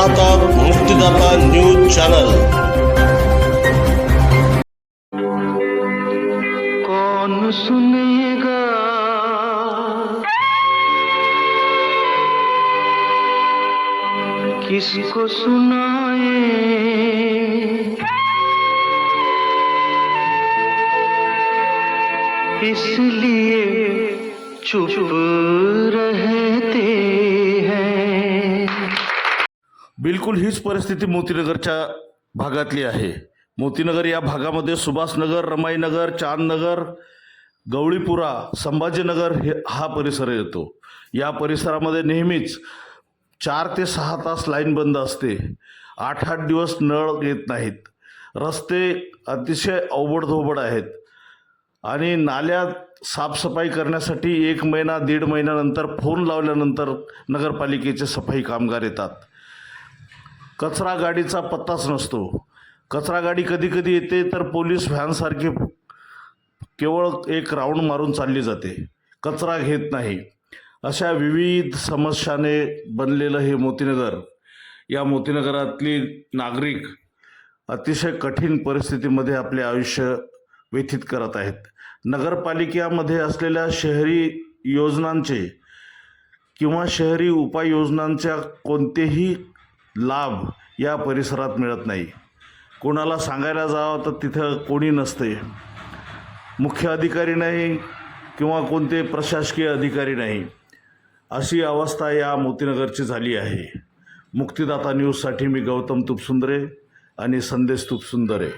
पाहतात मुक्तिदाता news channel. कौन सुनेगा किसको सुनाए, इसलिए चुप रहते हैं। बिलकुल हीच परिस्थिती मोतीनगरच्या भागातली आहे। मोतीनगर या भागामध्ये सुभाषनगर, रमाईनगर, चांदनगर, गवळीपुरा, संभाजीनगर हा परिसर येतो। या परिसरामध्ये नेहमीच 4 ते 6 तास लाईन बंद असते। 8-8 दिवस नळ येत नाहीत। रस्ते अतिशय अवघड आहेत आणि नाल्यात साफसफाई करण्यासाठी 1 महिना 1.5 महिन्यानंतर फोन लावल्यानंतर नगरपालिकेचे सफाई कामगार येतात। कचरा गाडीचा पत्ताच नसतो। कचरा गाडी कधी कधी येते तर पोलीस व्हॅनसारखी केवळ एक राऊंड मारून चालली जाते, कचरा घेत नाही। अशा विविध समस्याने बनलेलं हे मोतीनगर, या मोतीनगरातली नागरिक अतिशय कठीण परिस्थितीमध्ये आपले आयुष्य व्यतीत करत आहेत। नगरपालिकेमध्ये असलेल्या शहरी योजनांचे किंवा शहरी उपाययोजनांच्या कोणतेही लाभ या परिसरात मिळत नाही। कोणाला सांगायला जावं तर तिथं कोणी नसते, मुख्य अधिकारी नाही किंवा कोणते प्रशासकीय अधिकारी नाही। अशी अवस्था या मोतीनगरची झाली आहे। मुक्तिदाता न्यूजसाठी मी गौतम तुपसुंदरे आणि संदेश तुपसुंदरे।